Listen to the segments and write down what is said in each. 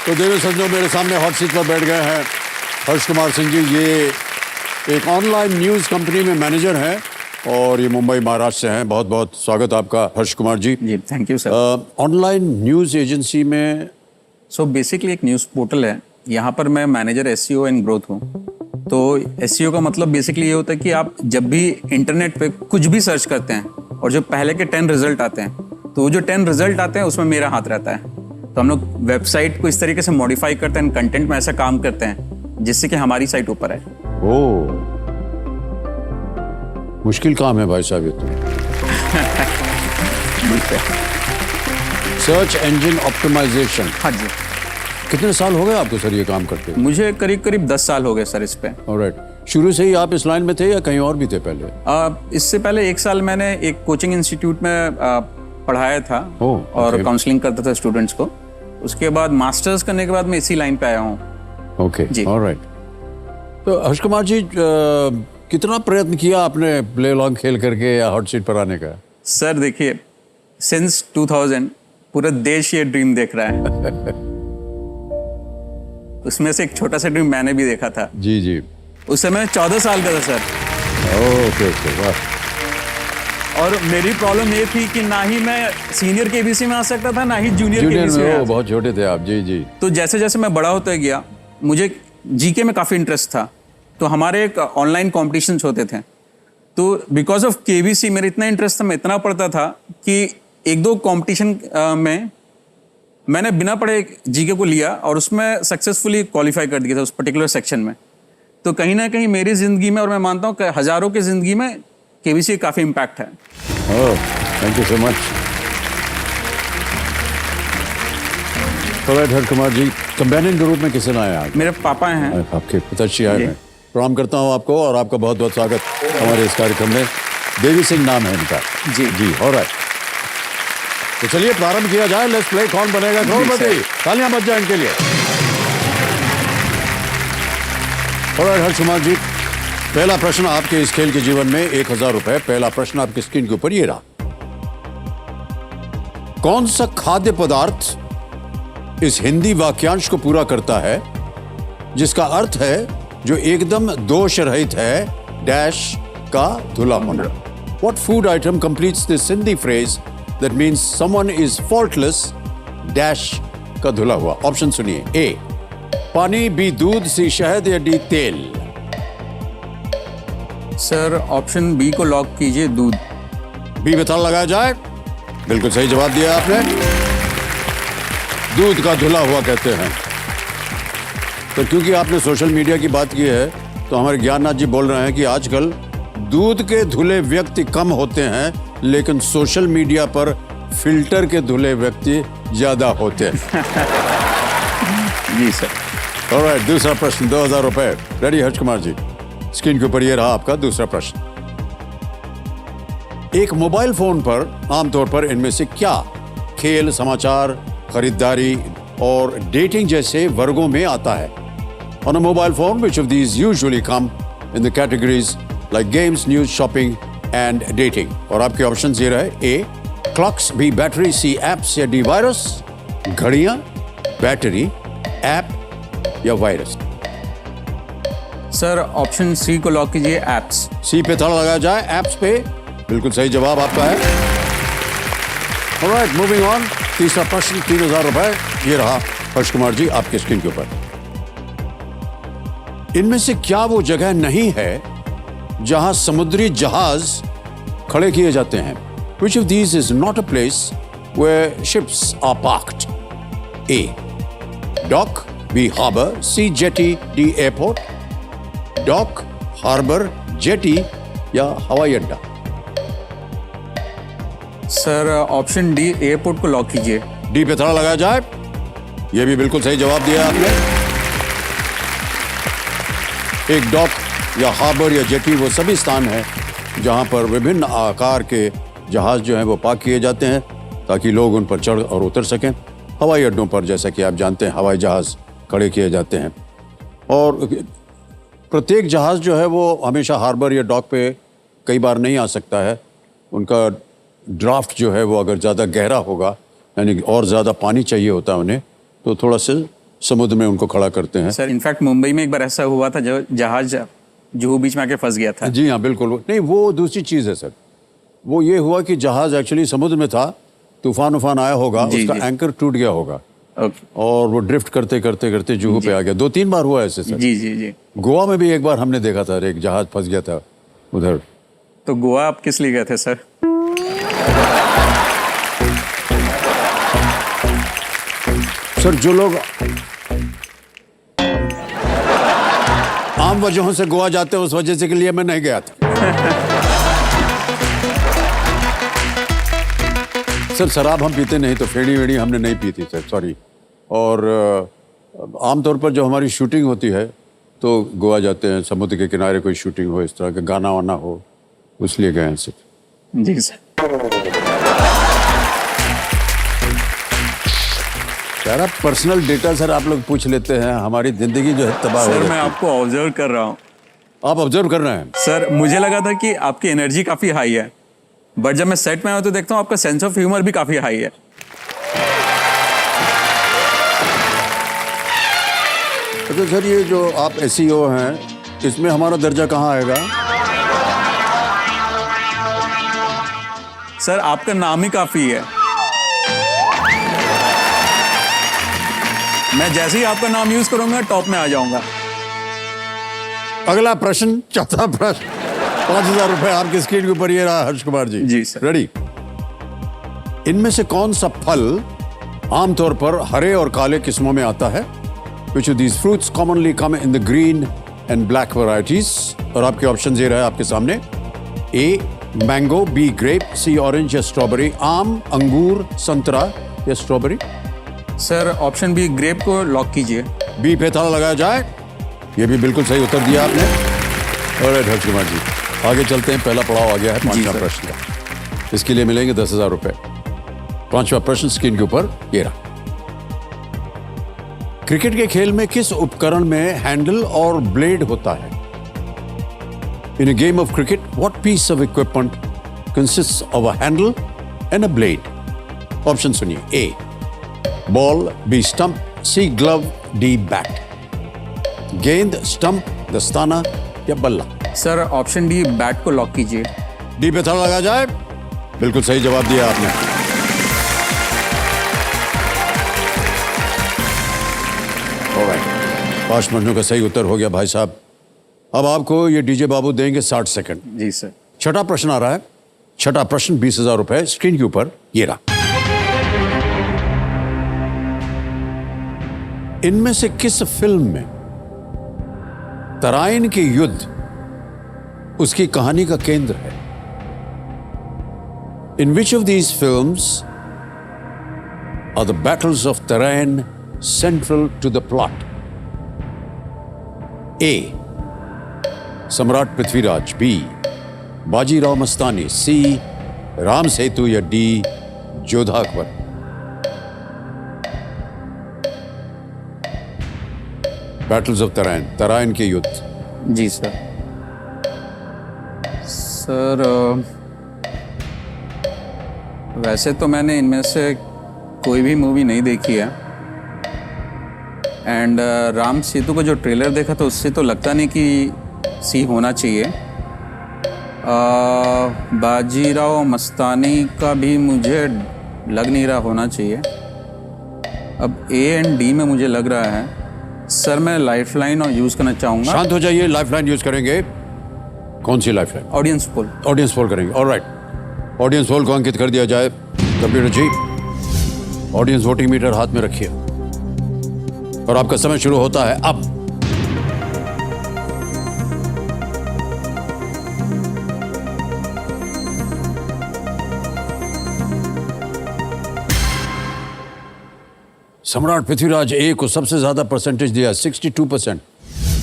तो देवी सज्जनों, मेरे सामने हॉट सीट पर बैठ गए हैं हर्ष कुमार सिंह जी। ये एक ऑनलाइन न्यूज़ कंपनी में मैनेजर हैं और ये मुंबई महाराष्ट्र से हैं। बहुत बहुत स्वागत आपका हर्ष कुमार जी। जी thank you sir. Online news agency में बेसिकली एक न्यूज़ पोर्टल है, यहाँ पर मैं मैनेजर एसईओ एंड ग्रोथ हूँ। तो एसईओ का मतलब बेसिकली ये होता है कि आप जब भी इंटरनेट पे कुछ भी सर्च करते हैं और जो पहले के 10 रिजल्ट आते हैं, तो वो जो 10 रिजल्ट आते हैं उसमें मेरा हाथ रहता है। तो हम लोग वेबसाइट को इस तरीके से मॉडिफाई करते हैं, कंटेंट में ऐसा काम करते हैं जिससे कि हमारी साइट ऊपर है। ओह, मुश्किल काम है भाई साहब ये तो। Search engine optimisation. हाँ जी। कितने साल हो गए आपको सर ये काम करते? मुझे करीब करीब 10 साल हो गए सर इस पे। ऑलराइट। शुरू से ही आप इस लाइन में थे या कहीं और भी थे पहले? इससे पहले 1 साल मैंने एक कोचिंग इंस्टीट्यूट में पढ़ाया था और काउंसलिंग करता था स्टूडेंट्स को। उसके बाद मास्टर्स करने के बाद मैं इसी लाइन पे आया हूँ। ओके जी, ऑलराइट। तो हर्ष कुमार जी, कितना प्रयत्न किया आपने प्ले लॉन्ग खेल करके या हॉट सीट पर आने का? सर देखिए, सिंस 2000 पूरा देश ये ड्रीम देख रहा है। उसमें से एक छोटा सा ड्रीम मैंने भी देखा था। जी जी। उस समय 14 साल का था सर। ओके ओके, वाह। और मेरी प्रॉब्लम ये थी कि ना ही मैं सीनियर केबीसी में आ सकता था, ना ही जूनियर केबीसी में। बहुत छोटे थे आप। जी जी। तो जैसे जैसे मैं बड़ा होता गया, मुझे जीके में काफ़ी इंटरेस्ट था। तो हमारे एक ऑनलाइन कॉम्पिटिशन्स होते थे। तो बिकॉज ऑफ केबीसी मेरा इतना इंटरेस्ट था, मैं इतना पढ़ता था कि 1-2 कॉम्पिटिशन में मैंने बिना पढ़े जीके को लिया और उसमें सक्सेसफुली क्वालिफाई कर दिया था उस पर्टिकुलर सेक्शन में। तो कहीं ना कहीं मेरी ज़िंदगी में, और मैं मानता हूँ कि हज़ारों की ज़िंदगी में केबीसी काफ़ी इम्पैक्ट है। Oh, thank you so much. Harsh Kumar ji, companion के रूप में किसे लाए आज? मेरे पापा हैं। आपके पिताश्री आए हैं। प्रणाम करता हूँ आपको और आपका बहुत बहुत स्वागत हमारे इस कार्यक्रम में। देवी सिंह नाम है इनका। जी जी, ऑलराइट। तो चलिए प्रारंभ किया जाए। लेट्स प्ले कौन बनेगा करोड़पति। तालियां बज जाए इनके लिए। ऑलराइट हर्ष कुमार जी, पहला प्रश्न आपके इस खेल के जीवन में 1000 रुपए। पहला प्रश्न आपकी स्क्रीन के ऊपर ये रहा। कौन सा खाद्य पदार्थ इस हिंदी वाक्यांश को पूरा करता है जिसका अर्थ है जो एकदम दोष रहित है डैश का धुला होना? What food item completes this Hindi phrase that means someone is faultless dash का धुला हुआ? ऑप्शन सुनिए। ए पानी, बी दूध, सी शहद या डी तेल? सर ऑप्शन बी को लॉक कीजिए, दूध। बी पे ताला लगाया जाए। बिल्कुल सही जवाब दिया आपने। दूध का धुला हुआ कहते हैं। तो क्योंकि आपने सोशल मीडिया की बात की है तो हमारे ज्ञाननाथ जी बोल रहे हैं कि आजकल दूध के धुले व्यक्ति कम होते हैं लेकिन सोशल मीडिया पर फिल्टर के धुले व्यक्ति ज्यादा होते हैं। जी सर। ऑलराइट, दूसरा प्रश्न 2000 रुपए। रेडी हर्ष कुमार जी? स्क्रीन के ऊपर ये रहा आपका दूसरा प्रश्न। एक मोबाइल फोन पर आमतौर पर इनमें से क्या खेल, समाचार, खरीदारी और डेटिंग जैसे वर्गों में आता है? On a mobile phone, which of these usually come in the categories like games, news, shopping and dating? और आपके ऑप्शंस ये रहे। ए क्लॉक्स, बी बैटरी, सी एप्स या डी वायरस? घड़ियां, बैटरी, ऐप या वायरस? सर ऑप्शन सी को lock कीजिए, apps. सी पे ताला लगाया जाए, एप्स पे। बिल्कुल सही जवाब आपका है। Alright, moving on. तीसरा प्रश्न 3000 रुपए। ये रहा हर्ष कुमार जी आपके स्क्रीन के ऊपर। इनमें से क्या वो जगह नहीं है जहां समुद्री जहाज खड़े किए जाते हैं? Which of these is not a place where ships are parked? A. Dock, B. Harbor, C. Jetty, D. Airport? Dock, harbor, jetty या हवाई अड्डा? सर ऑप्शन डी, एयरपोर्ट को लॉक कीजिए। डी पे ताला लगाया जाए। यह भी बिल्कुल सही जवाब दिया आपने। एक डॉक या हार्बर या जेटी वो सभी स्थान है जहां पर विभिन्न आकार के जहाज जो हैं वो पार्क किए जाते हैं ताकि लोग उन पर चढ़ और उतर सकें। हवाई अड्डों पर जैसा कि आप जानते हैं हवाई जहाज खड़े किए जाते हैं और प्रत्येक जहाज जो है वो हमेशा हार्बर या डॉक पे कई बार नहीं आ सकता है। उनका ड्राफ्ट जो है वो अगर ज़्यादा गहरा होगा यानी और ज़्यादा पानी चाहिए होता है उन्हें तो थोड़ा सा समुद्र में उनको खड़ा करते हैं। सर इनफैक्ट मुंबई में एक बार ऐसा हुआ था जो जहाज जुहू बीच में आके फंस गया था। जी हाँ, बिल्कुल। नहीं, वो दूसरी चीज़ है सर। वो ये हुआ कि जहाज एक्चुअली समुद्र में था, तूफान उफान आया होगा, जी, उसका जी। एंकर टूट गया होगा ओके। और वो ड्रिफ्ट करते करते करते जुहू पे आ गया। 2-3 बार हुआ ऐसे सर। जी जी जी। गोवा में भी एक बार हमने देखा था, एक जहाज फंस गया था उधर। तो गोवा आप किस लिए गए थे सर? सर जो लोग आम वजहों से गोवा जाते हैं, उस वजह से के लिए मैं नहीं गया था। सर शराब हम पीते नहीं, तो फेड़ी वेड़ी हमने नहीं पी थी सर, सॉरी। और आमतौर पर जो हमारी शूटिंग होती है तो गोवा जाते हैं, समुद्र के किनारे कोई शूटिंग हो, इस तरह का गाना वाना हो, उसलिए गए हैं सर। जी सर। सारा पर्सनल डेटा सर आप लोग पूछ लेते हैं, हमारी जिंदगी जो है तबाह हो सर मैं जाती है। आपको ऑब्जर्व कर रहा हूँ। आप ऑब्जर्व कर रहे हैं। सर मुझे लगा था कि आपकी एनर्जी काफी हाई है, बट जब मैं सेट में आया तो देखता हूँ आपका सेंस ऑफ ह्यूमर भी काफी हाई है। तो सर ये जो आप SEO हैं, इसमें हमारा दर्जा कहाँ आएगा? सर आपका नाम ही काफी है। मैं जैसे ही आपका नाम यूज करूंगा टॉप में आ जाऊंगा। अगला प्रश्न, चौथा प्रश्न, 5,000 रुपए आपकी स्क्रीन के ऊपर ये रहा हर्ष कुमार जी। जी सर। रेडी? इनमें से कौन सा फल आमतौर पर हरे और काले किस्मों में आता है? Which of these fruits commonly come in the green and black varieties? और आपके ऑप्शन ये रहा है आपके सामने। A mango, B grape, C orange या स्ट्रॉबेरी। आम, अंगूर, संतरा या strawberry? Sir option B grape को लॉक कीजिए। बी पे ताला लगाया जाए। ये भी बिल्कुल सही उत्तर दिया आपने। ऑलराइट हर्ष कुमार जी, आगे चलते हैं। पहला पड़ाव आ गया है 5वां सर। प्रश्न का। इसके लिए मिलेंगे 10,000 रुपए। 5वां प्रश्न स्क्रीन के ऊपर ये रहा। क्रिकेट के खेल में किस उपकरण में हैंडल और ब्लेड होता है? In a game of cricket what piece of equipment consists of a handle and a blade? Option सुनिए। A ball, B stump, C glove, D bat. गेंद, स्टंप, दस्ताना या बल्ला? सर ऑप्शन डी बैट को lock कीजिए। D पे ताला लगा जाए। बिल्कुल सही जवाब दिया आपने। ऑलराइट, 5 प्रश्नों का सही उत्तर हो गया भाई साहब। अब आपको ये डीजे बाबू देंगे 60 सेकंड। जी सर। छठा प्रश्न आ रहा है। छठा प्रश्न 20,000 रुपए स्क्रीन के ऊपर ये रहा। इनमें से किस फिल्म में तराइन के युद्ध उसकी कहानी का केंद्र है? In which of these films are the battles of Tarain central to the plot? A Samrat Prithviraj, B Bajirao Mastani, C Ram Setu या D Jodha Akbar? Battles of Tarain, Tarain के युद्ध। जी सर। सर वैसे तो मैंने इनमें से कोई भी मूवी नहीं देखी है, एंड राम सेतु का जो ट्रेलर देखा था उससे तो लगता नहीं कि सी होना चाहिए। बाजीराव मस्तानी का भी मुझे लग नहीं रहा होना चाहिए। अब ए एंड डी में मुझे लग रहा है। सर मैं लाइफलाइन और यूज़ करना चाहूँगा। शांत हो जाइए। लाइफलाइन यूज करेंगे। कौन सी lifeline? Audience poll. Audience poll करेंगे। ऑलराइट, ऑडियंस पोल को अंकित कर दिया जाए। Computer ji, audience voting meter हाथ में रखिए और आपका समय शुरू होता है अब। सम्राट पृथ्वीराज ए को सबसे ज्यादा परसेंटेज दिया, 62%,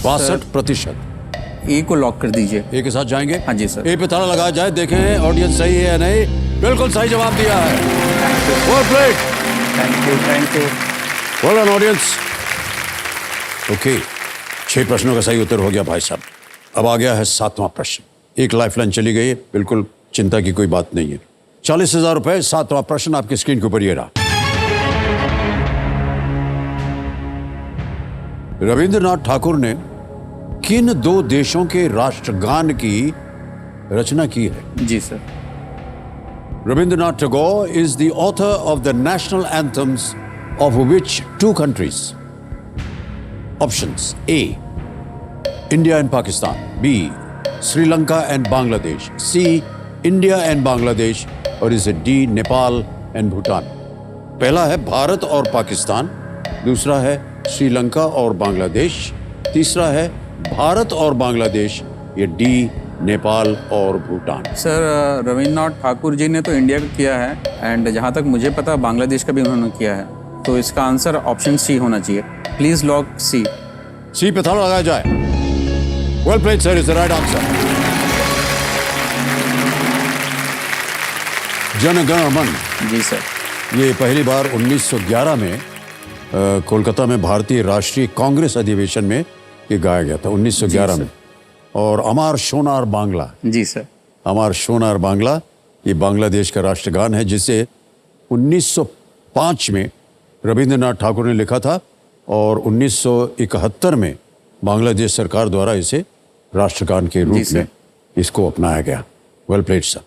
62%। ए को लॉक कर दीजिए। ए के साथ जाएंगे। हाँ जी सर। ए पे ताला लगाया जाए, देखें ऑडियंस सही है या नहीं। बिल्कुल सही जवाब दिया है। Well played. Thank you. Well done audience. Okay, 6 प्रश्नों का सही उत्तर हो गया भाई साहब। अब आ गया है 7वां प्रश्न। एक लाइफलाइन चली गई है, बिल्कुल चिंता की कोई बात नहीं है। 40,000 रुपए। 7वां प्रश्न आपकी स्क्रीन के ऊपर ये रहा। रविंद्रनाथ ठाकुर ने किन दो देशों के राष्ट्रगान की रचना की है? जी sir. Rabindranath Tagore is the author of the national anthems of which two countries? Options: A, India and Pakistan. B, Sri Lanka and Bangladesh. C, India and Bangladesh. और इसे D, नेपाल and Bhutan. पहला है भारत और पाकिस्तान, दूसरा है श्रीलंका और बांग्लादेश, तीसरा है भारत और बांग्लादेश, ये डी नेपाल और भूटान। सर रविन्द्रनाथ ठाकुर जी ने तो इंडिया का किया है एंड जहाँ तक मुझे पता बांग्लादेश का भी उन्होंने किया है, तो इसका आंसर ऑप्शन सी होना चाहिए। प्लीज लॉक सी। सी पे ताला लगाया जाए। Well played sir, is the right answer. Jana Gana मन। जी सर। ये पहली बार 1911 में कोलकाता में भारतीय राष्ट्रीय कांग्रेस अधिवेशन में ये गाया गया था 1911 में। और अमार सोनार बांग्ला। जी सर। अमार सोनार बांग्ला ये बांग्लादेश का राष्ट्रगान है, जिसे 1905 में रविंद्रनाथ ठाकुर ने लिखा था और 1971 में बांग्लादेश सरकार द्वारा इसे राष्ट्रगान के रूप में इसको अपनाया गया। Well played sir.